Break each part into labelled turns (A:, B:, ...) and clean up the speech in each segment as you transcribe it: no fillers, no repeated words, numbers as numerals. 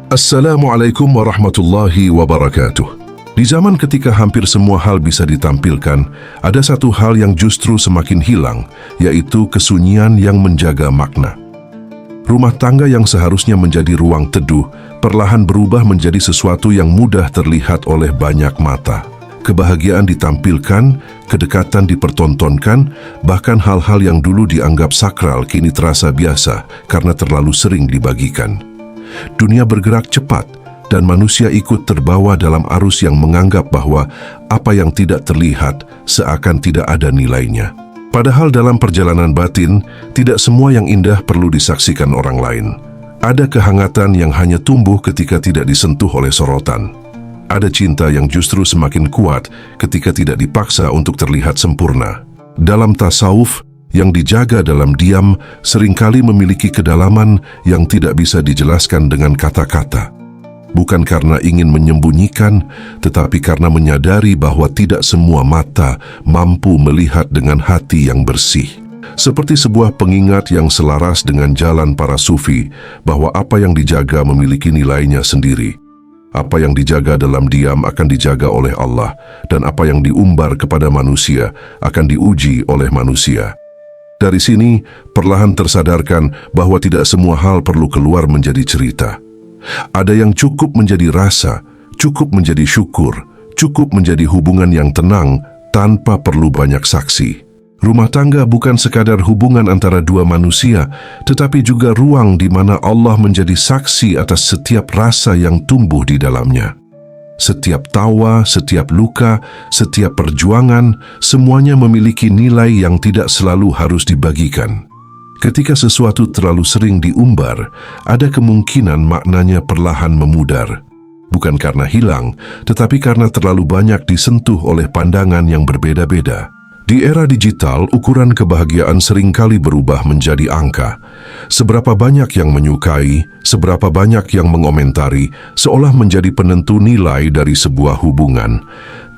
A: Assalamualaikum warahmatullahi wabarakatuh. Di zaman ketika hampir semua hal bisa ditampilkan, ada satu hal yang justru semakin hilang, yaitu kesunyian yang menjaga makna. Rumah tangga yang seharusnya menjadi ruang teduh, perlahan berubah menjadi sesuatu yang mudah terlihat oleh banyak mata. Kebahagiaan ditampilkan, kedekatan dipertontonkan, bahkan hal-hal yang dulu dianggap sakral kini terasa biasa karena terlalu sering dibagikan. Dunia bergerak cepat dan manusia ikut terbawa dalam arus yang menganggap bahwa apa yang tidak terlihat seakan tidak ada nilainya. Padahal dalam perjalanan batin, tidak semua yang indah perlu disaksikan orang lain. Ada kehangatan yang hanya tumbuh ketika tidak disentuh oleh sorotan. Ada cinta yang justru semakin kuat ketika tidak dipaksa untuk terlihat sempurna. Dalam tasawuf, yang dijaga dalam diam seringkali memiliki kedalaman yang tidak bisa dijelaskan dengan kata-kata. Bukan karena ingin menyembunyikan, tetapi karena menyadari bahwa tidak semua mata mampu melihat dengan hati yang bersih. Seperti sebuah pengingat yang selaras dengan jalan para sufi, bahwa apa yang dijaga memiliki nilainya sendiri. Apa yang dijaga dalam diam akan dijaga oleh Allah, dan apa yang diumbar kepada manusia akan diuji oleh manusia. Dari sini, perlahan tersadarkan bahwa tidak semua hal perlu keluar menjadi cerita. Ada yang cukup menjadi rasa, cukup menjadi syukur, cukup menjadi hubungan yang tenang tanpa perlu banyak saksi. Rumah tangga bukan sekadar hubungan antara dua manusia, tetapi juga ruang di mana Allah menjadi saksi atas setiap rasa yang tumbuh di dalamnya. Setiap tawa, setiap luka, setiap perjuangan, semuanya memiliki nilai yang tidak selalu harus dibagikan. Ketika sesuatu terlalu sering diumbar, ada kemungkinan maknanya perlahan memudar. Bukan karena hilang, tetapi karena terlalu banyak disentuh oleh pandangan yang berbeda-beda. Di era digital, ukuran kebahagiaan seringkali berubah menjadi angka. Seberapa banyak yang menyukai, seberapa banyak yang mengomentari, seolah menjadi penentu nilai dari sebuah hubungan.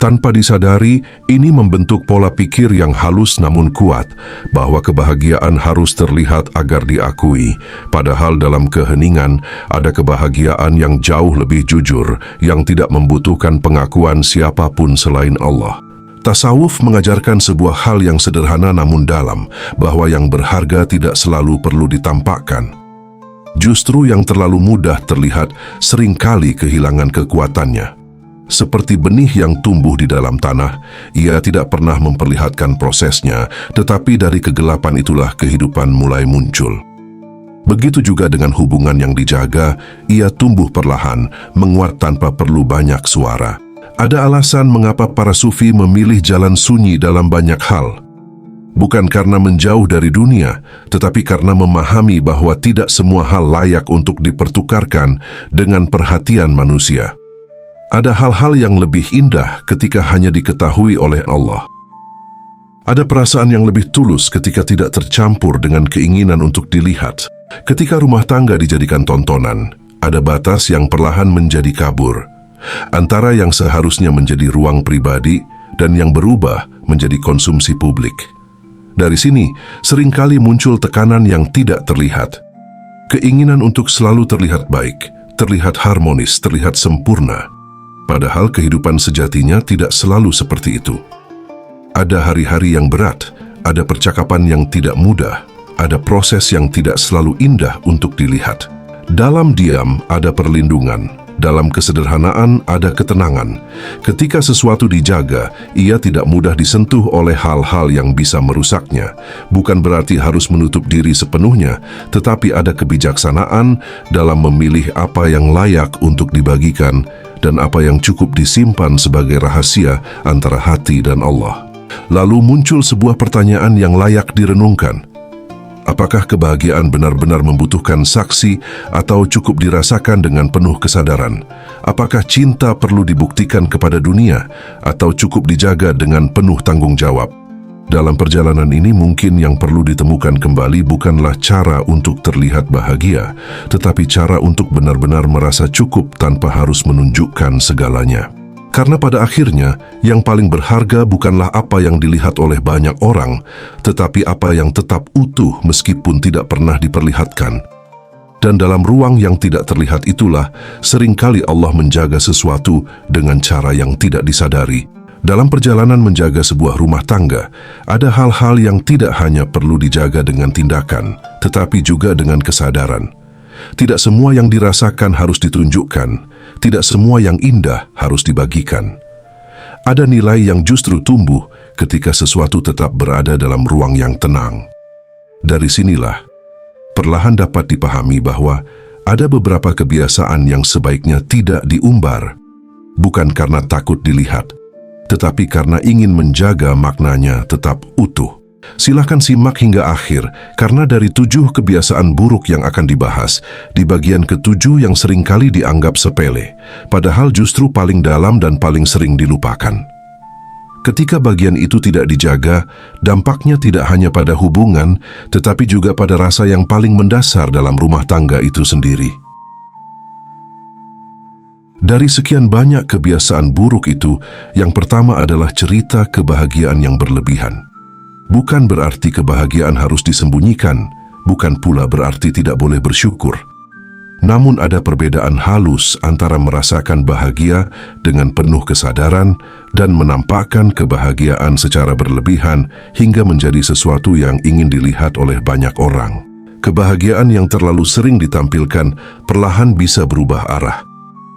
A: Tanpa disadari, ini membentuk pola pikir yang halus namun kuat, bahwa kebahagiaan harus terlihat agar diakui. Padahal dalam keheningan, ada kebahagiaan yang jauh lebih jujur, yang tidak membutuhkan pengakuan siapapun selain Allah. Tasawuf mengajarkan sebuah hal yang sederhana namun dalam, bahwa yang berharga tidak selalu perlu ditampakkan. Justru yang terlalu mudah terlihat seringkali kehilangan kekuatannya. Seperti benih yang tumbuh di dalam tanah, ia tidak pernah memperlihatkan prosesnya, tetapi dari kegelapan itulah kehidupan mulai muncul. Begitu juga dengan hubungan yang dijaga, ia tumbuh perlahan, menguat tanpa perlu banyak suara. Ada alasan mengapa para sufi memilih jalan sunyi dalam banyak hal. Bukan karena menjauh dari dunia, tetapi karena memahami bahwa tidak semua hal layak untuk dipertukarkan dengan perhatian manusia. Ada hal-hal yang lebih indah ketika hanya diketahui oleh Allah. Ada perasaan yang lebih tulus ketika tidak tercampur dengan keinginan untuk dilihat. Ketika rumah tangga dijadikan tontonan, ada batas yang perlahan menjadi kabur. Antara yang seharusnya menjadi ruang pribadi dan yang berubah menjadi konsumsi publik. Dari sini, seringkali muncul tekanan yang tidak terlihat. Keinginan untuk selalu terlihat baik, terlihat harmonis, terlihat sempurna. Padahal kehidupan sejatinya tidak selalu seperti itu. Ada hari-hari yang berat, ada percakapan yang tidak mudah, ada proses yang tidak selalu indah untuk dilihat. Dalam diam ada perlindungan. Dalam kesederhanaan ada ketenangan. Ketika sesuatu dijaga, ia tidak mudah disentuh oleh hal-hal yang bisa merusaknya. Bukan berarti harus menutup diri sepenuhnya, tetapi ada kebijaksanaan dalam memilih apa yang layak untuk dibagikan dan apa yang cukup disimpan sebagai rahasia antara hati dan Allah. Lalu muncul sebuah pertanyaan yang layak direnungkan. Apakah kebahagiaan benar-benar membutuhkan saksi atau cukup dirasakan dengan penuh kesadaran? Apakah cinta perlu dibuktikan kepada dunia atau cukup dijaga dengan penuh tanggung jawab? Dalam perjalanan ini mungkin yang perlu ditemukan kembali bukanlah cara untuk terlihat bahagia, tetapi cara untuk benar-benar merasa cukup tanpa harus menunjukkan segalanya. Karena pada akhirnya, yang paling berharga bukanlah apa yang dilihat oleh banyak orang, tetapi apa yang tetap utuh meskipun tidak pernah diperlihatkan. Dan dalam ruang yang tidak terlihat itulah seringkali Allah menjaga sesuatu dengan cara yang tidak disadari. Dalam perjalanan menjaga sebuah rumah tangga, ada hal-hal yang tidak hanya perlu dijaga dengan tindakan, tetapi juga dengan kesadaran. Tidak semua yang dirasakan harus ditunjukkan, tidak semua yang indah harus dibagikan. Ada nilai yang justru tumbuh ketika sesuatu tetap berada dalam ruang yang tenang. Dari sinilah, perlahan dapat dipahami bahwa ada beberapa kebiasaan yang sebaiknya tidak diumbar, bukan karena takut dilihat, tetapi karena ingin menjaga maknanya tetap utuh. Silahkan simak hingga akhir, karena dari 7 kebiasaan buruk yang akan dibahas, di bagian ke-7 yang seringkali dianggap sepele, padahal justru paling dalam dan paling sering dilupakan. Ketika bagian itu tidak dijaga, dampaknya tidak hanya pada hubungan, tetapi juga pada rasa yang paling mendasar dalam rumah tangga itu sendiri. Dari sekian banyak kebiasaan buruk itu, yang pertama adalah cerita kebahagiaan yang berlebihan. Bukan berarti kebahagiaan harus disembunyikan, bukan pula berarti tidak boleh bersyukur. Namun ada perbedaan halus antara merasakan bahagia dengan penuh kesadaran dan menampakkan kebahagiaan secara berlebihan hingga menjadi sesuatu yang ingin dilihat oleh banyak orang. Kebahagiaan yang terlalu sering ditampilkan perlahan bisa berubah arah.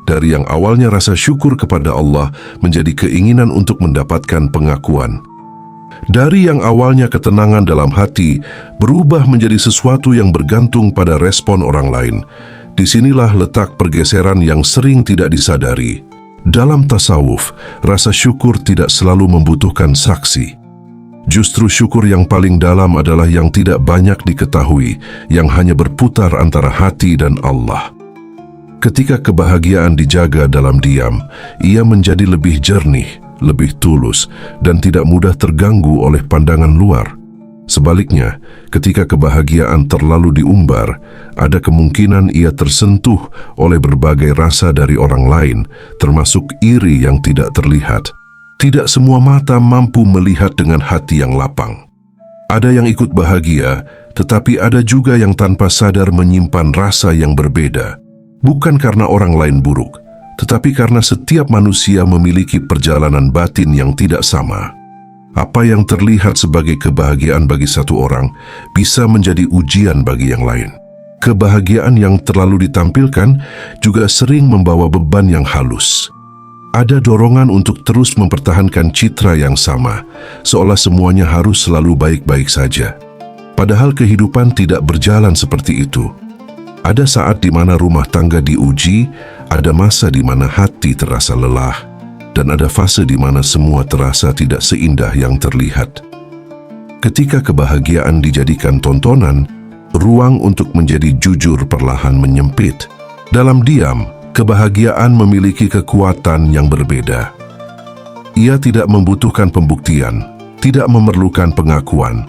A: Dari yang awalnya rasa syukur kepada Allah menjadi keinginan untuk mendapatkan pengakuan. Dari yang awalnya ketenangan dalam hati berubah menjadi sesuatu yang bergantung pada respon orang lain. Disinilah letak pergeseran yang sering tidak disadari. Dalam tasawuf, rasa syukur tidak selalu membutuhkan saksi. Justru syukur yang paling dalam adalah yang tidak banyak diketahui, yang hanya berputar antara hati dan Allah. Ketika kebahagiaan dijaga dalam diam, ia menjadi lebih jernih, lebih tulus, dan tidak mudah terganggu oleh pandangan luar. Sebaliknya, ketika kebahagiaan terlalu diumbar, ada kemungkinan ia tersentuh oleh berbagai rasa dari orang lain, termasuk iri yang tidak terlihat. Tidak semua mata mampu melihat dengan hati yang lapang. Ada yang ikut bahagia, tetapi ada juga yang tanpa sadar menyimpan rasa yang berbeda. Bukan karena orang lain buruk, tetapi karena setiap manusia memiliki perjalanan batin yang tidak sama. Apa yang terlihat sebagai kebahagiaan bagi satu orang bisa menjadi ujian bagi yang lain. Kebahagiaan yang terlalu ditampilkan juga sering membawa beban yang halus. Ada dorongan untuk terus mempertahankan citra yang sama, seolah semuanya harus selalu baik-baik saja. Padahal kehidupan tidak berjalan seperti itu. Ada saat di mana rumah tangga diuji, ada masa di mana hati terasa lelah, dan ada fase di mana semua terasa tidak seindah yang terlihat. Ketika kebahagiaan dijadikan tontonan, ruang untuk menjadi jujur perlahan menyempit. Dalam diam, kebahagiaan memiliki kekuatan yang berbeda. Ia tidak membutuhkan pembuktian, tidak memerlukan pengakuan.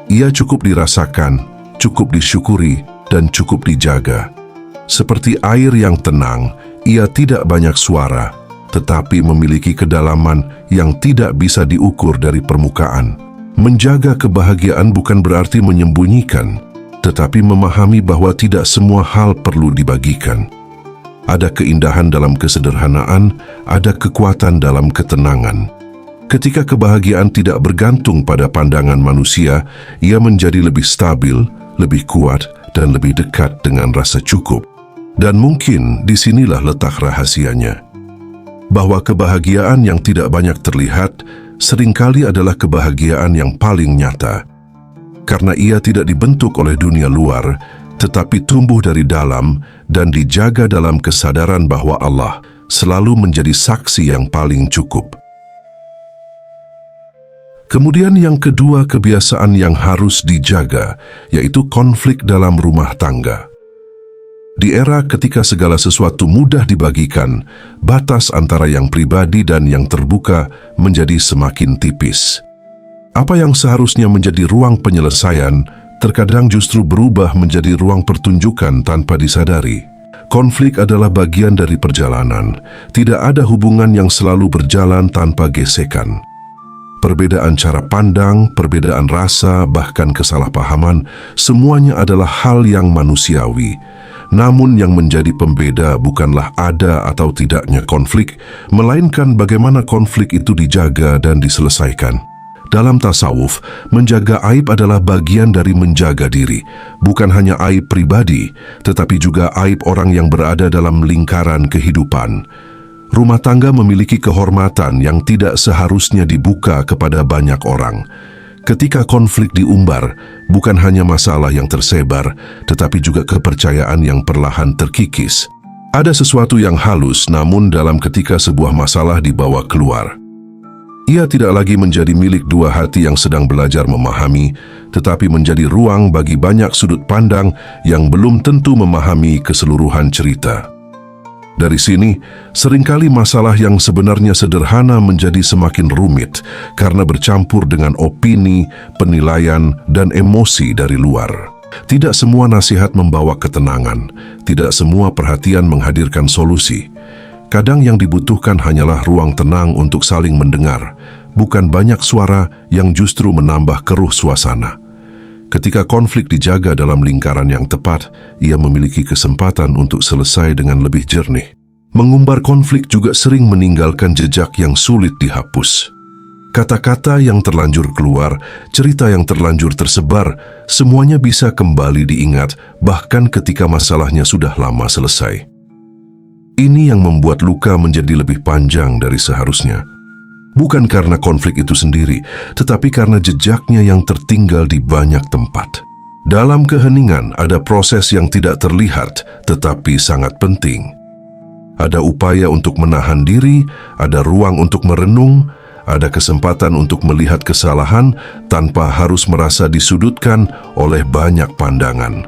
A: Ia cukup dirasakan, cukup disyukuri, dan cukup dijaga. Seperti air yang tenang, ia tidak banyak suara, tetapi memiliki kedalaman yang tidak bisa diukur dari permukaan. Menjaga kebahagiaan bukan berarti menyembunyikan, tetapi memahami bahwa tidak semua hal perlu dibagikan. Ada keindahan dalam kesederhanaan, ada kekuatan dalam ketenangan. Ketika kebahagiaan tidak bergantung pada pandangan manusia, ia menjadi lebih stabil, lebih kuat, dan lebih dekat dengan rasa cukup. Dan mungkin disinilah letak rahasianya. Bahwa kebahagiaan yang tidak banyak terlihat seringkali adalah kebahagiaan yang paling nyata. Karena ia tidak dibentuk oleh dunia luar, tetapi tumbuh dari dalam dan dijaga dalam kesadaran bahwa Allah selalu menjadi saksi yang paling cukup. Kemudian yang kedua kebiasaan yang harus dijaga, yaitu konflik dalam rumah tangga. Di era ketika segala sesuatu mudah dibagikan, batas antara yang pribadi dan yang terbuka menjadi semakin tipis. Apa yang seharusnya menjadi ruang penyelesaian, terkadang justru berubah menjadi ruang pertunjukan tanpa disadari. Konflik adalah bagian dari perjalanan. Tidak ada hubungan yang selalu berjalan tanpa gesekan. Perbedaan cara pandang, perbedaan rasa, bahkan kesalahpahaman, semuanya adalah hal yang manusiawi. Namun yang menjadi pembeda bukanlah ada atau tidaknya konflik, melainkan bagaimana konflik itu dijaga dan diselesaikan. Dalam tasawuf, menjaga aib adalah bagian dari menjaga diri, bukan hanya aib pribadi, tetapi juga aib orang yang berada dalam lingkaran kehidupan. Rumah tangga memiliki kehormatan yang tidak seharusnya dibuka kepada banyak orang. Ketika konflik diumbar, bukan hanya masalah yang tersebar, tetapi juga kepercayaan yang perlahan terkikis. Ada sesuatu yang halus, namun dalam ketika sebuah masalah dibawa keluar. Ia tidak lagi menjadi milik dua hati yang sedang belajar memahami, tetapi menjadi ruang bagi banyak sudut pandang yang belum tentu memahami keseluruhan cerita. Dari sini, seringkali masalah yang sebenarnya sederhana menjadi semakin rumit karena bercampur dengan opini, penilaian, dan emosi dari luar. Tidak semua nasihat membawa ketenangan, tidak semua perhatian menghadirkan solusi. Kadang yang dibutuhkan hanyalah ruang tenang untuk saling mendengar, bukan banyak suara yang justru menambah keruh suasana. Ketika konflik dijaga dalam lingkaran yang tepat, ia memiliki kesempatan untuk selesai dengan lebih jernih. Mengumbar konflik juga sering meninggalkan jejak yang sulit dihapus. Kata-kata yang terlanjur keluar, cerita yang terlanjur tersebar, semuanya bisa kembali diingat bahkan ketika masalahnya sudah lama selesai. Ini yang membuat luka menjadi lebih panjang dari seharusnya. Bukan karena konflik itu sendiri, tetapi karena jejaknya yang tertinggal di banyak tempat. Dalam keheningan ada proses yang tidak terlihat, tetapi sangat penting. Ada upaya untuk menahan diri, ada ruang untuk merenung, ada kesempatan untuk melihat kesalahan tanpa harus merasa disudutkan oleh banyak pandangan.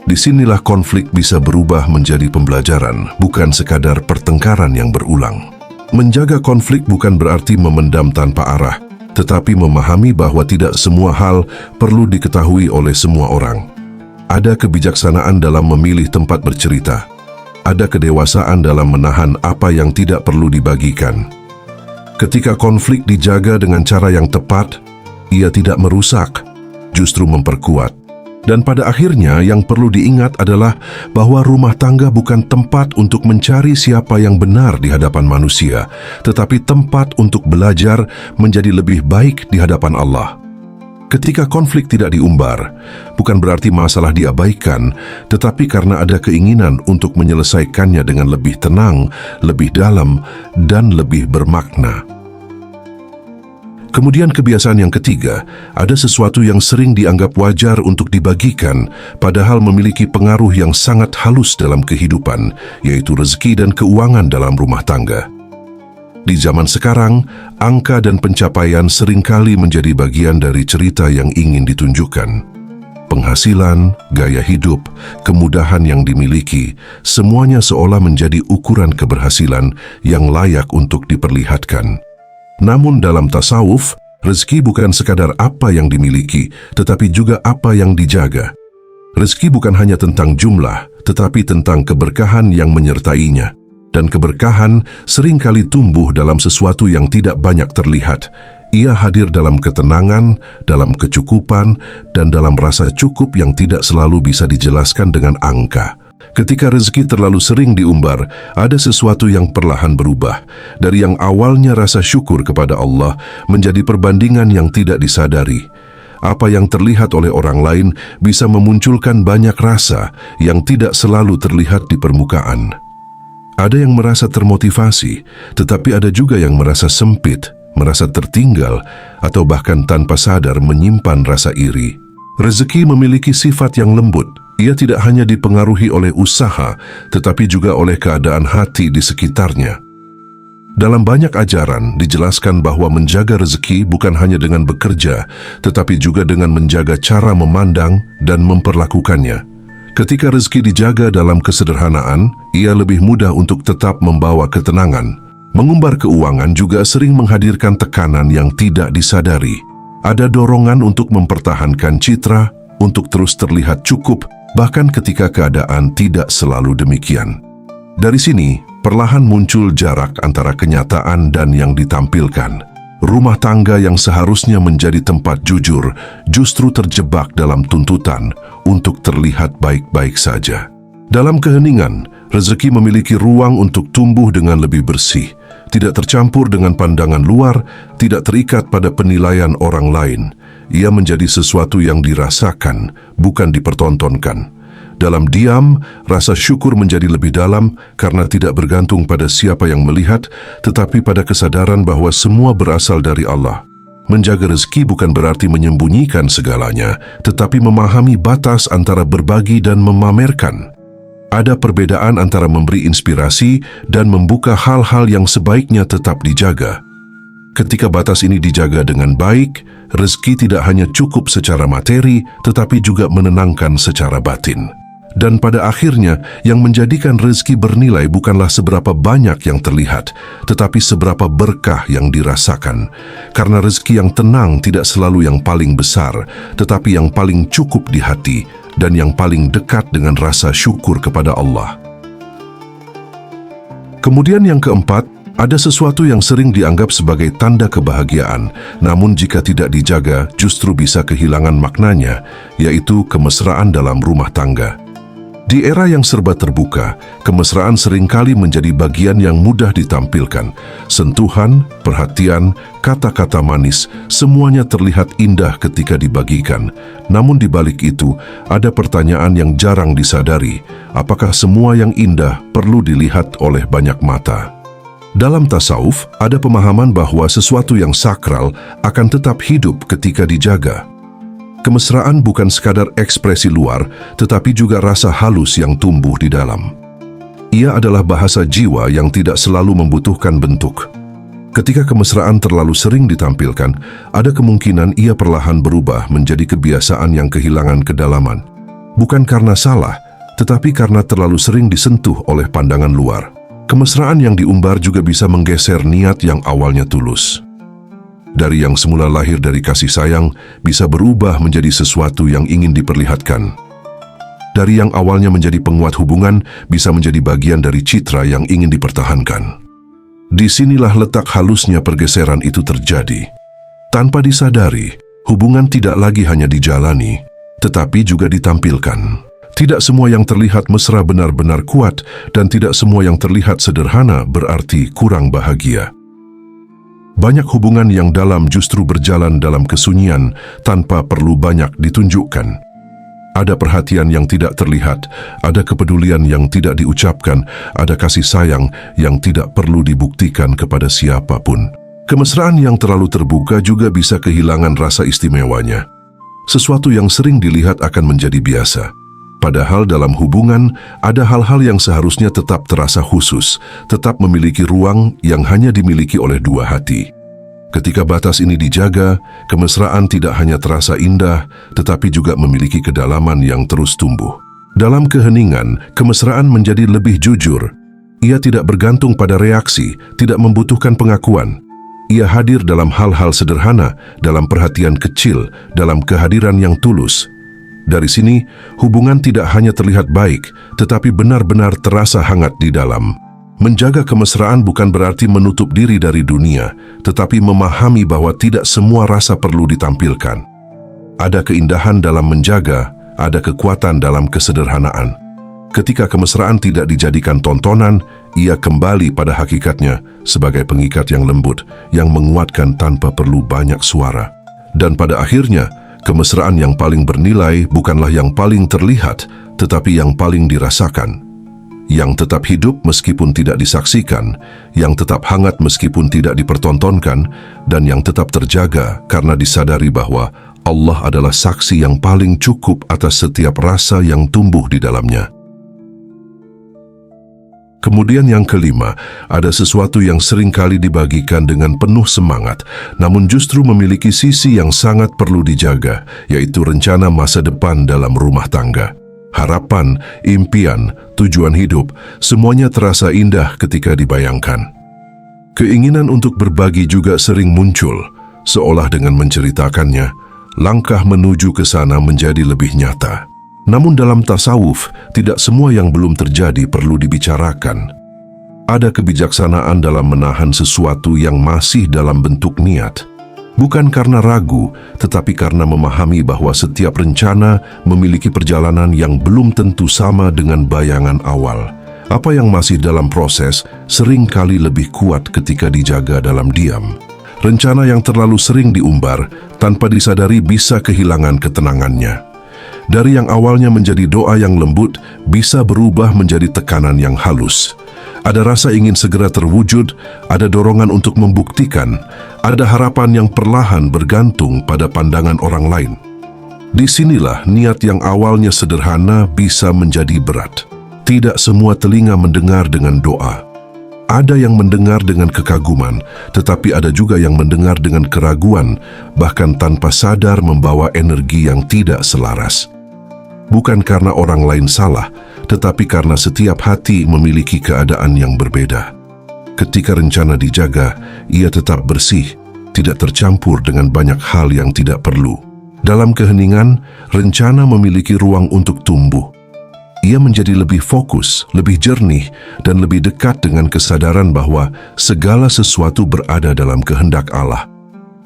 A: Disinilah konflik bisa berubah menjadi pembelajaran, bukan sekadar pertengkaran yang berulang. Menjaga konflik bukan berarti memendam tanpa arah, tetapi memahami bahwa tidak semua hal perlu diketahui oleh semua orang. Ada kebijaksanaan dalam memilih tempat bercerita. Ada kedewasaan dalam menahan apa yang tidak perlu dibagikan. Ketika konflik dijaga dengan cara yang tepat, ia tidak merusak, justru memperkuat. Dan pada akhirnya yang perlu diingat adalah bahwa rumah tangga bukan tempat untuk mencari siapa yang benar di hadapan manusia, tetapi tempat untuk belajar menjadi lebih baik di hadapan Allah. Ketika konflik tidak diumbar, bukan berarti masalah diabaikan, tetapi karena ada keinginan untuk menyelesaikannya dengan lebih tenang, lebih dalam, dan lebih bermakna. Kemudian kebiasaan yang ketiga, ada sesuatu yang sering dianggap wajar untuk dibagikan, padahal memiliki pengaruh yang sangat halus dalam kehidupan, yaitu rezeki dan keuangan dalam rumah tangga. Di zaman sekarang, angka dan pencapaian seringkali menjadi bagian dari cerita yang ingin ditunjukkan. Penghasilan, gaya hidup, kemudahan yang dimiliki, semuanya seolah menjadi ukuran keberhasilan yang layak untuk diperlihatkan. Namun dalam tasawuf, rezeki bukan sekadar apa yang dimiliki, tetapi juga apa yang dijaga. Rezeki bukan hanya tentang jumlah, tetapi tentang keberkahan yang menyertainya. Dan keberkahan seringkali tumbuh dalam sesuatu yang tidak banyak terlihat. Ia hadir dalam ketenangan, dalam kecukupan, dan dalam rasa cukup yang tidak selalu bisa dijelaskan dengan angka. Ketika rezeki terlalu sering diumbar, ada sesuatu yang perlahan berubah. Dari yang awalnya rasa syukur kepada Allah menjadi perbandingan yang tidak disadari. Apa yang terlihat oleh orang lain bisa memunculkan banyak rasa yang tidak selalu terlihat di permukaan. Ada yang merasa termotivasi, tetapi ada juga yang merasa sempit, merasa tertinggal, atau bahkan tanpa sadar menyimpan rasa iri. Rezeki memiliki sifat yang lembut. Ia tidak hanya dipengaruhi oleh usaha, tetapi juga oleh keadaan hati di sekitarnya. Dalam banyak ajaran dijelaskan bahwa menjaga rezeki bukan hanya dengan bekerja, tetapi juga dengan menjaga cara memandang dan memperlakukannya. Ketika rezeki dijaga dalam kesederhanaan, ia lebih mudah untuk tetap membawa ketenangan. Mengumbar keuangan juga sering menghadirkan tekanan yang tidak disadari. Ada dorongan untuk mempertahankan citra, untuk terus terlihat cukup, bahkan ketika keadaan tidak selalu demikian. Dari sini, perlahan muncul jarak antara kenyataan dan yang ditampilkan. Rumah tangga yang seharusnya menjadi tempat jujur, justru terjebak dalam tuntutan untuk terlihat baik-baik saja. Dalam keheningan, rezeki memiliki ruang untuk tumbuh dengan lebih bersih, tidak tercampur dengan pandangan luar, tidak terikat pada penilaian orang lain. Ia menjadi sesuatu yang dirasakan, bukan dipertontonkan. Dalam diam, rasa syukur menjadi lebih dalam karena tidak bergantung pada siapa yang melihat, tetapi pada kesadaran bahwa semua berasal dari Allah. Menjaga rezeki bukan berarti menyembunyikan segalanya, tetapi memahami batas antara berbagi dan memamerkan. Ada perbedaan antara memberi inspirasi dan membuka hal-hal yang sebaiknya tetap dijaga. Ketika batas ini dijaga dengan baik, rezeki tidak hanya cukup secara materi, tetapi juga menenangkan secara batin. Dan pada akhirnya, yang menjadikan rezeki bernilai bukanlah seberapa banyak yang terlihat, tetapi seberapa berkah yang dirasakan. Karena rezeki yang tenang tidak selalu yang paling besar, tetapi yang paling cukup di hati, dan yang paling dekat dengan rasa syukur kepada Allah. Kemudian yang keempat, ada sesuatu yang sering dianggap sebagai tanda kebahagiaan, namun jika tidak dijaga justru bisa kehilangan maknanya, yaitu kemesraan dalam rumah tangga. Di era yang serba terbuka, kemesraan seringkali menjadi bagian yang mudah ditampilkan. Sentuhan, perhatian, kata-kata manis, semuanya terlihat indah ketika dibagikan. Namun di balik itu, ada pertanyaan yang jarang disadari. Apakah semua yang indah perlu dilihat oleh banyak mata? Dalam tasawuf, ada pemahaman bahwa sesuatu yang sakral akan tetap hidup ketika dijaga. Kemesraan bukan sekadar ekspresi luar, tetapi juga rasa halus yang tumbuh di dalam. Ia adalah bahasa jiwa yang tidak selalu membutuhkan bentuk. Ketika kemesraan terlalu sering ditampilkan, ada kemungkinan ia perlahan berubah menjadi kebiasaan yang kehilangan kedalaman. Bukan karena salah, tetapi karena terlalu sering disentuh oleh pandangan luar. Kemesraan yang diumbar juga bisa menggeser niat yang awalnya tulus. Dari yang semula lahir dari kasih sayang, bisa berubah menjadi sesuatu yang ingin diperlihatkan. Dari yang awalnya menjadi penguat hubungan, bisa menjadi bagian dari citra yang ingin dipertahankan. Disinilah letak halusnya pergeseran itu terjadi. Tanpa disadari, hubungan tidak lagi hanya dijalani, tetapi juga ditampilkan. Tidak semua yang terlihat mesra benar-benar kuat, dan tidak semua yang terlihat sederhana berarti kurang bahagia. Banyak hubungan yang dalam justru berjalan dalam kesunyian tanpa perlu banyak ditunjukkan. Ada perhatian yang tidak terlihat, ada kepedulian yang tidak diucapkan, ada kasih sayang yang tidak perlu dibuktikan kepada siapapun. Kemesraan yang terlalu terbuka juga bisa kehilangan rasa istimewanya. Sesuatu yang sering dilihat akan menjadi biasa. Padahal dalam hubungan, ada hal-hal yang seharusnya tetap terasa khusus, tetap memiliki ruang yang hanya dimiliki oleh dua hati. Ketika batas ini dijaga, kemesraan tidak hanya terasa indah, tetapi juga memiliki kedalaman yang terus tumbuh. Dalam keheningan, kemesraan menjadi lebih jujur. Ia tidak bergantung pada reaksi, tidak membutuhkan pengakuan. Ia hadir dalam hal-hal sederhana, dalam perhatian kecil, dalam kehadiran yang tulus. Dari sini, hubungan tidak hanya terlihat baik, tetapi benar-benar terasa hangat di dalam. Menjaga kemesraan bukan berarti menutup diri dari dunia, tetapi memahami bahwa tidak semua rasa perlu ditampilkan. Ada keindahan dalam menjaga, ada kekuatan dalam kesederhanaan. Ketika kemesraan tidak dijadikan tontonan, ia kembali pada hakikatnya sebagai pengikat yang lembut, yang menguatkan tanpa perlu banyak suara. Dan pada akhirnya, kemesraan yang paling bernilai bukanlah yang paling terlihat, tetapi yang paling dirasakan. Yang tetap hidup meskipun tidak disaksikan, yang tetap hangat meskipun tidak dipertontonkan, dan yang tetap terjaga karena disadari bahwa Allah adalah saksi yang paling cukup atas setiap rasa yang tumbuh di dalamnya. Kemudian yang kelima, ada sesuatu yang seringkali dibagikan dengan penuh semangat, namun justru memiliki sisi yang sangat perlu dijaga, yaitu rencana masa depan dalam rumah tangga. Harapan, impian, tujuan hidup, semuanya terasa indah ketika dibayangkan. Keinginan untuk berbagi juga sering muncul, seolah dengan menceritakannya, langkah menuju ke sana menjadi lebih nyata. Namun dalam tasawuf, tidak semua yang belum terjadi perlu dibicarakan. Ada kebijaksanaan dalam menahan sesuatu yang masih dalam bentuk niat. Bukan karena ragu, tetapi karena memahami bahwa setiap rencana memiliki perjalanan yang belum tentu sama dengan bayangan awal. Apa yang masih dalam proses seringkali lebih kuat ketika dijaga dalam diam. Rencana yang terlalu sering diumbar tanpa disadari bisa kehilangan ketenangannya. Dari yang awalnya menjadi doa yang lembut bisa berubah menjadi tekanan yang halus. Ada rasa ingin segera terwujud, ada dorongan untuk membuktikan, ada harapan yang perlahan bergantung pada pandangan orang lain. Disinilah niat yang awalnya sederhana bisa menjadi berat. Tidak semua telinga mendengar dengan doa. Ada yang mendengar dengan kekaguman, tetapi ada juga yang mendengar dengan keraguan, bahkan tanpa sadar membawa energi yang tidak selaras. Bukan karena orang lain salah, tetapi karena setiap hati memiliki keadaan yang berbeda. Ketika rencana dijaga, ia tetap bersih, tidak tercampur dengan banyak hal yang tidak perlu. Dalam keheningan, rencana memiliki ruang untuk tumbuh. Ia menjadi lebih fokus, lebih jernih, dan lebih dekat dengan kesadaran bahwa segala sesuatu berada dalam kehendak Allah.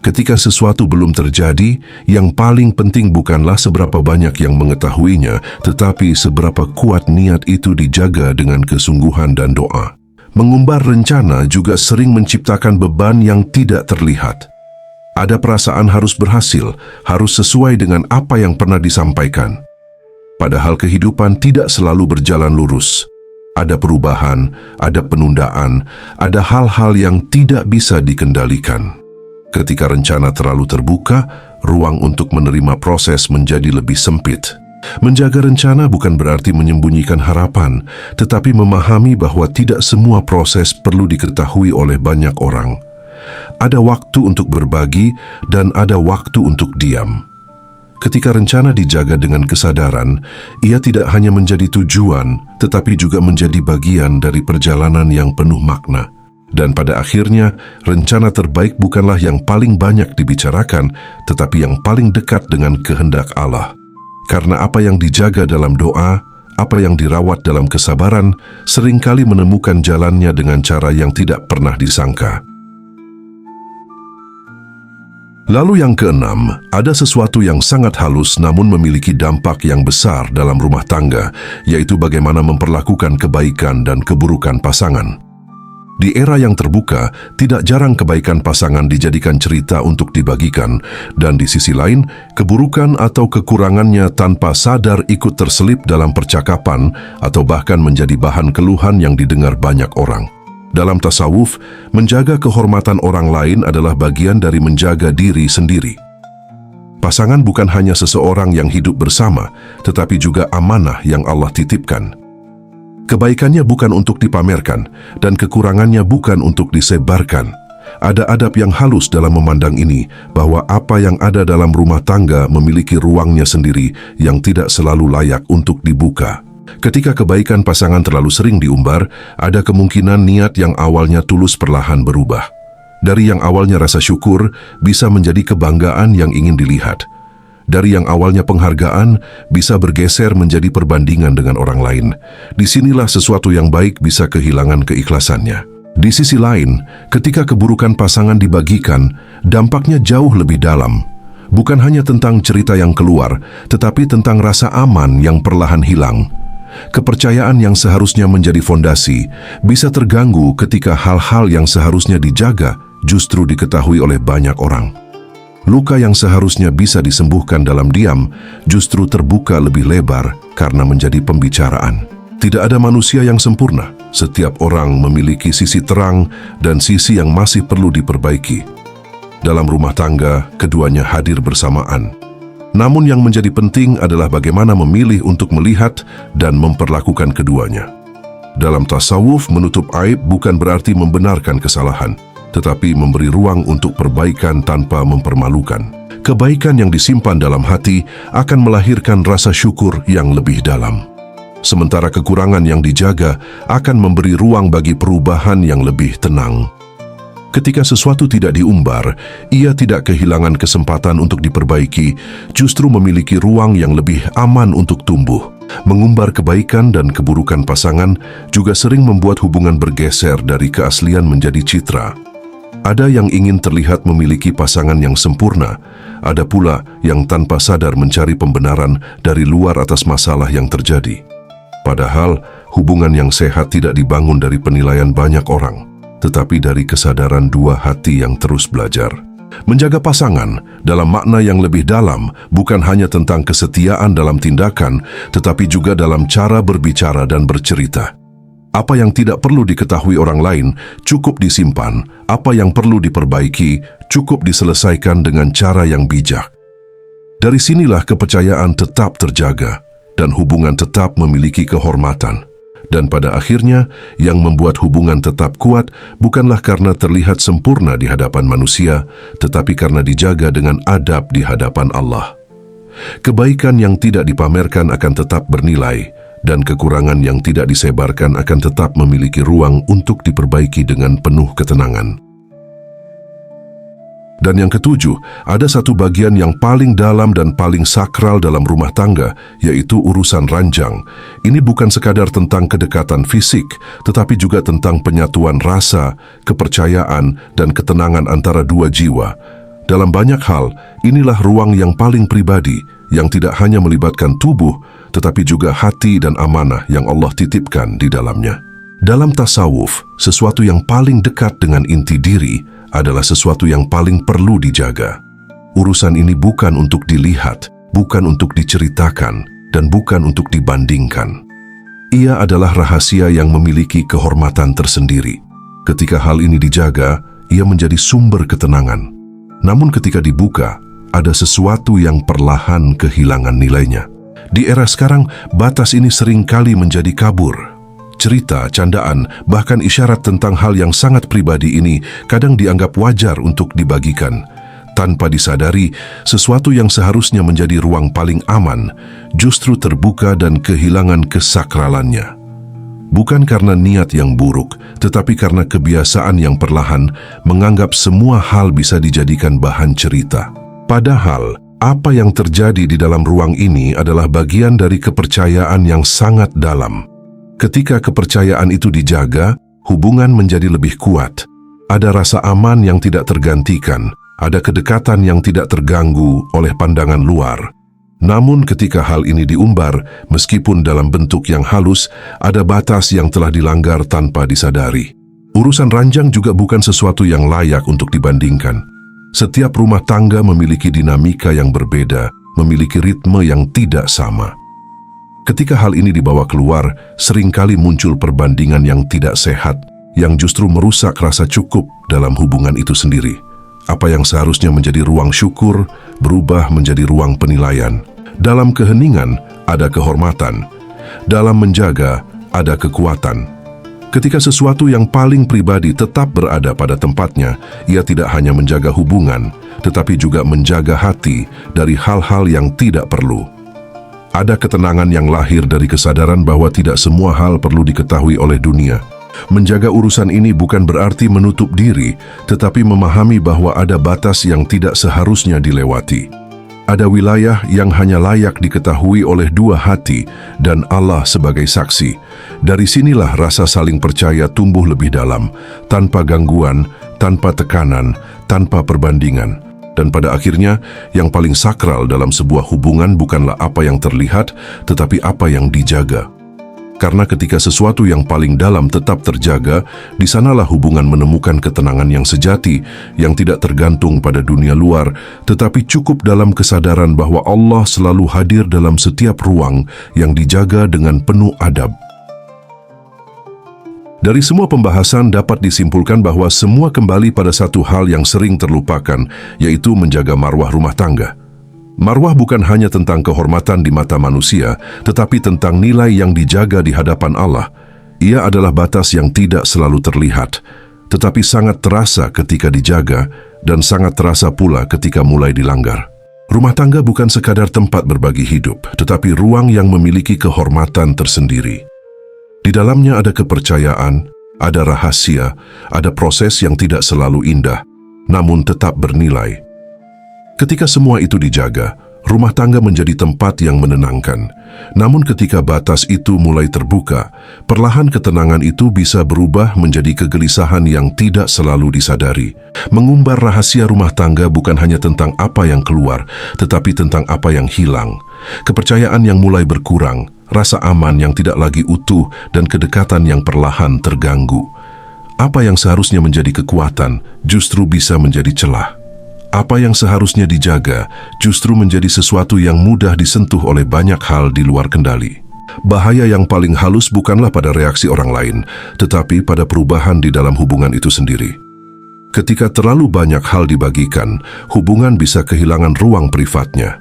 A: Ketika sesuatu belum terjadi, yang paling penting bukanlah seberapa banyak yang mengetahuinya, tetapi seberapa kuat niat itu dijaga dengan kesungguhan dan doa. Mengumbar rencana juga sering menciptakan beban yang tidak terlihat. Ada perasaan harus berhasil, harus sesuai dengan apa yang pernah disampaikan. Padahal kehidupan tidak selalu berjalan lurus. Ada perubahan, ada penundaan, ada hal-hal yang tidak bisa dikendalikan. Ketika rencana terlalu terbuka, ruang untuk menerima proses menjadi lebih sempit. Menjaga rencana bukan berarti menyembunyikan harapan, tetapi memahami bahwa tidak semua proses perlu diketahui oleh banyak orang. Ada waktu untuk berbagi dan ada waktu untuk diam. Ketika rencana dijaga dengan kesadaran, ia tidak hanya menjadi tujuan, tetapi juga menjadi bagian dari perjalanan yang penuh makna. Dan pada akhirnya, rencana terbaik bukanlah yang paling banyak dibicarakan, tetapi yang paling dekat dengan kehendak Allah. Karena apa yang dijaga dalam doa, apa yang dirawat dalam kesabaran, seringkali menemukan jalannya dengan cara yang tidak pernah disangka. Lalu yang keenam, ada sesuatu yang sangat halus namun memiliki dampak yang besar dalam rumah tangga, yaitu bagaimana memperlakukan kebaikan dan keburukan pasangan. Di era yang terbuka, tidak jarang kebaikan pasangan dijadikan cerita untuk dibagikan, dan di sisi lain, keburukan atau kekurangannya tanpa sadar ikut terselip dalam percakapan atau bahkan menjadi bahan keluhan yang didengar banyak orang. Dalam tasawuf, menjaga kehormatan orang lain adalah bagian dari menjaga diri sendiri. Pasangan bukan hanya seseorang yang hidup bersama, tetapi juga amanah yang Allah titipkan. Kebaikannya bukan untuk dipamerkan, dan kekurangannya bukan untuk disebarkan. Ada adab yang halus dalam memandang ini, bahwa apa yang ada dalam rumah tangga memiliki ruangnya sendiri yang tidak selalu layak untuk dibuka. Ketika kebaikan pasangan terlalu sering diumbar, ada kemungkinan niat yang awalnya tulus perlahan berubah. Dari yang awalnya rasa syukur, bisa menjadi kebanggaan yang ingin dilihat. Dari yang awalnya penghargaan, bisa bergeser menjadi perbandingan dengan orang lain. Disinilah sesuatu yang baik bisa kehilangan keikhlasannya. Di sisi lain, ketika keburukan pasangan dibagikan, dampaknya jauh lebih dalam. Bukan hanya tentang cerita yang keluar, tetapi tentang rasa aman yang perlahan hilang. Kepercayaan yang seharusnya menjadi fondasi, bisa terganggu ketika hal-hal yang seharusnya dijaga justru diketahui oleh banyak orang. Luka yang seharusnya bisa disembuhkan dalam diam justru terbuka lebih lebar karena menjadi pembicaraan. Tidak ada manusia yang sempurna. Setiap orang memiliki sisi terang dan sisi yang masih perlu diperbaiki. Dalam rumah tangga, keduanya hadir bersamaan. Namun yang menjadi penting adalah bagaimana memilih untuk melihat dan memperlakukan keduanya. Dalam tasawuf, menutup aib bukan berarti membenarkan kesalahan, tetapi memberi ruang untuk perbaikan tanpa mempermalukan. Kebaikan yang disimpan dalam hati akan melahirkan rasa syukur yang lebih dalam. Sementara kekurangan yang dijaga akan memberi ruang bagi perubahan yang lebih tenang. Ketika sesuatu tidak diumbar, ia tidak kehilangan kesempatan untuk diperbaiki, justru memiliki ruang yang lebih aman untuk tumbuh. Mengumbar kebaikan dan keburukan pasangan juga sering membuat hubungan bergeser dari keaslian menjadi citra. Ada yang ingin terlihat memiliki pasangan yang sempurna, ada pula yang tanpa sadar mencari pembenaran dari luar atas masalah yang terjadi. Padahal, hubungan yang sehat tidak dibangun dari penilaian banyak orang, tetapi dari kesadaran dua hati yang terus belajar. Menjaga pasangan dalam makna yang lebih dalam bukan hanya tentang kesetiaan dalam tindakan, tetapi juga dalam cara berbicara dan bercerita. Apa yang tidak perlu diketahui orang lain cukup disimpan, apa yang perlu diperbaiki cukup diselesaikan dengan cara yang bijak. Dari sinilah kepercayaan tetap terjaga dan hubungan tetap memiliki kehormatan. Dan pada akhirnya, yang membuat hubungan tetap kuat bukanlah karena terlihat sempurna di hadapan manusia, tetapi karena dijaga dengan adab di hadapan Allah. Kebaikan yang tidak dipamerkan akan tetap bernilai, dan kekurangan yang tidak disebarkan akan tetap memiliki ruang untuk diperbaiki dengan penuh ketenangan. Dan yang ketujuh, ada satu bagian yang paling dalam dan paling sakral dalam rumah tangga, yaitu urusan ranjang. Ini bukan sekadar tentang kedekatan fisik, tetapi juga tentang penyatuan rasa, kepercayaan, dan ketenangan antara dua jiwa. Dalam banyak hal, inilah ruang yang paling pribadi, yang tidak hanya melibatkan tubuh, tetapi juga hati dan amanah yang Allah titipkan di dalamnya. Dalam tasawuf, sesuatu yang paling dekat dengan inti diri adalah sesuatu yang paling perlu dijaga. Urusan ini bukan untuk dilihat, bukan untuk diceritakan, dan bukan untuk dibandingkan. Ia adalah rahasia yang memiliki kehormatan tersendiri. Ketika hal ini dijaga, ia menjadi sumber ketenangan. Namun ketika dibuka, ada sesuatu yang perlahan kehilangan nilainya. Di era sekarang, batas ini sering kali menjadi kabur. Cerita, candaan, bahkan isyarat tentang hal yang sangat pribadi ini kadang dianggap wajar untuk dibagikan. Tanpa disadari, sesuatu yang seharusnya menjadi ruang paling aman justru terbuka dan kehilangan kesakralannya. Bukan karena niat yang buruk, tetapi karena kebiasaan yang perlahan menganggap semua hal bisa dijadikan bahan cerita. Padahal, apa yang terjadi di dalam ruang ini adalah bagian dari kepercayaan yang sangat dalam. Ketika kepercayaan itu dijaga, hubungan menjadi lebih kuat. Ada rasa aman yang tidak tergantikan, ada kedekatan yang tidak terganggu oleh pandangan luar. Namun ketika hal ini diumbar, meskipun dalam bentuk yang halus, ada batas yang telah dilanggar tanpa disadari. Urusan ranjang juga bukan sesuatu yang layak untuk dibandingkan. Setiap rumah tangga memiliki dinamika yang berbeda, memiliki ritme yang tidak sama. Ketika hal ini dibawa keluar, seringkali muncul perbandingan yang tidak sehat, yang justru merusak rasa cukup dalam hubungan itu sendiri. Apa yang seharusnya menjadi ruang syukur, berubah menjadi ruang penilaian. Dalam keheningan, ada kehormatan. Dalam menjaga, ada kekuatan. Ketika sesuatu yang paling pribadi tetap berada pada tempatnya, ia tidak hanya menjaga hubungan, tetapi juga menjaga hati dari hal-hal yang tidak perlu. Ada ketenangan yang lahir dari kesadaran bahwa tidak semua hal perlu diketahui oleh dunia. Menjaga urusan ini bukan berarti menutup diri, tetapi memahami bahwa ada batas yang tidak seharusnya dilewati. Ada wilayah yang hanya layak diketahui oleh dua hati dan Allah sebagai saksi. Dari sinilah rasa saling percaya tumbuh lebih dalam, tanpa gangguan, tanpa tekanan, tanpa perbandingan. Dan pada akhirnya, yang paling sakral dalam sebuah hubungan bukanlah apa yang terlihat, tetapi apa yang dijaga. Karena ketika sesuatu yang paling dalam tetap terjaga, di sanalah hubungan menemukan ketenangan yang sejati, yang tidak tergantung pada dunia luar, tetapi cukup dalam kesadaran bahwa Allah selalu hadir dalam setiap ruang yang dijaga dengan penuh adab. Dari semua pembahasan dapat disimpulkan bahwa semua kembali pada satu hal yang sering terlupakan, yaitu menjaga marwah rumah tangga. Marwah bukan hanya tentang kehormatan di mata manusia, tetapi tentang nilai yang dijaga di hadapan Allah. Ia adalah batas yang tidak selalu terlihat, tetapi sangat terasa ketika dijaga dan sangat terasa pula ketika mulai dilanggar. Rumah tangga bukan sekadar tempat berbagi hidup, tetapi ruang yang memiliki kehormatan tersendiri. Di dalamnya ada kepercayaan, ada rahasia, ada proses yang tidak selalu indah, namun tetap bernilai. Ketika semua itu dijaga, rumah tangga menjadi tempat yang menenangkan. Namun ketika batas itu mulai terbuka, perlahan ketenangan itu bisa berubah menjadi kegelisahan yang tidak selalu disadari. Mengumbar rahasia rumah tangga bukan hanya tentang apa yang keluar, tetapi tentang apa yang hilang. Kepercayaan yang mulai berkurang, rasa aman yang tidak lagi utuh, dan kedekatan yang perlahan terganggu. Apa yang seharusnya menjadi kekuatan justru bisa menjadi celah. Apa yang seharusnya dijaga justru menjadi sesuatu yang mudah disentuh oleh banyak hal di luar kendali. Bahaya yang paling halus bukanlah pada reaksi orang lain, tetapi pada perubahan di dalam hubungan itu sendiri. Ketika terlalu banyak hal dibagikan, hubungan bisa kehilangan ruang privatnya.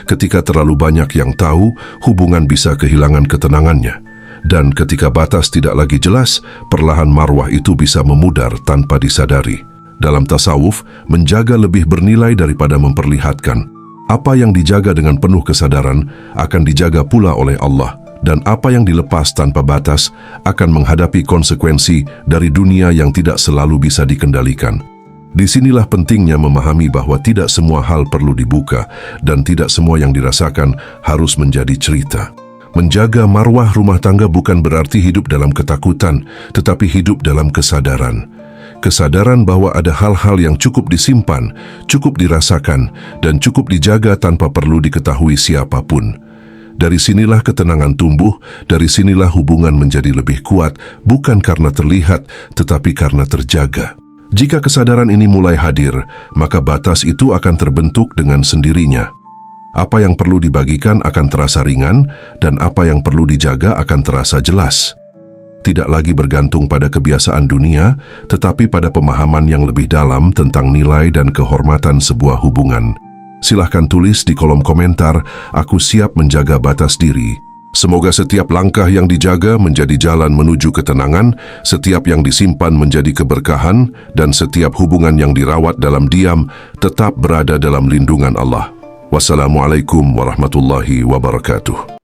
A: Ketika terlalu banyak yang tahu, hubungan bisa kehilangan ketenangannya. Dan ketika batas tidak lagi jelas, perlahan marwah itu bisa memudar tanpa disadari. Dalam tasawuf, menjaga lebih bernilai daripada memperlihatkan. Apa yang dijaga dengan penuh kesadaran akan dijaga pula oleh Allah, dan apa yang dilepas tanpa batas akan menghadapi konsekuensi dari dunia yang tidak selalu bisa dikendalikan. Disinilah pentingnya memahami bahwa tidak semua hal perlu dibuka dan tidak semua yang dirasakan harus menjadi cerita. Menjaga marwah rumah tangga bukan berarti hidup dalam ketakutan, tetapi hidup dalam kesadaran. Kesadaran bahwa ada hal-hal yang cukup disimpan, cukup dirasakan, dan cukup dijaga tanpa perlu diketahui siapapun. Dari sinilah ketenangan tumbuh, dari sinilah hubungan menjadi lebih kuat, bukan karena terlihat, tetapi karena terjaga. Jika kesadaran ini mulai hadir, maka batas itu akan terbentuk dengan sendirinya. Apa yang perlu dibagikan akan terasa ringan, dan apa yang perlu dijaga akan terasa jelas. Tidak lagi bergantung pada kebiasaan dunia, tetapi pada pemahaman yang lebih dalam tentang nilai dan kehormatan sebuah hubungan. Silahkan tulis di kolom komentar, aku siap menjaga batas diri. Semoga setiap langkah yang dijaga menjadi jalan menuju ketenangan, setiap yang disimpan menjadi keberkahan, dan setiap hubungan yang dirawat dalam diam tetap berada dalam lindungan Allah. Wassalamualaikum warahmatullahi wabarakatuh.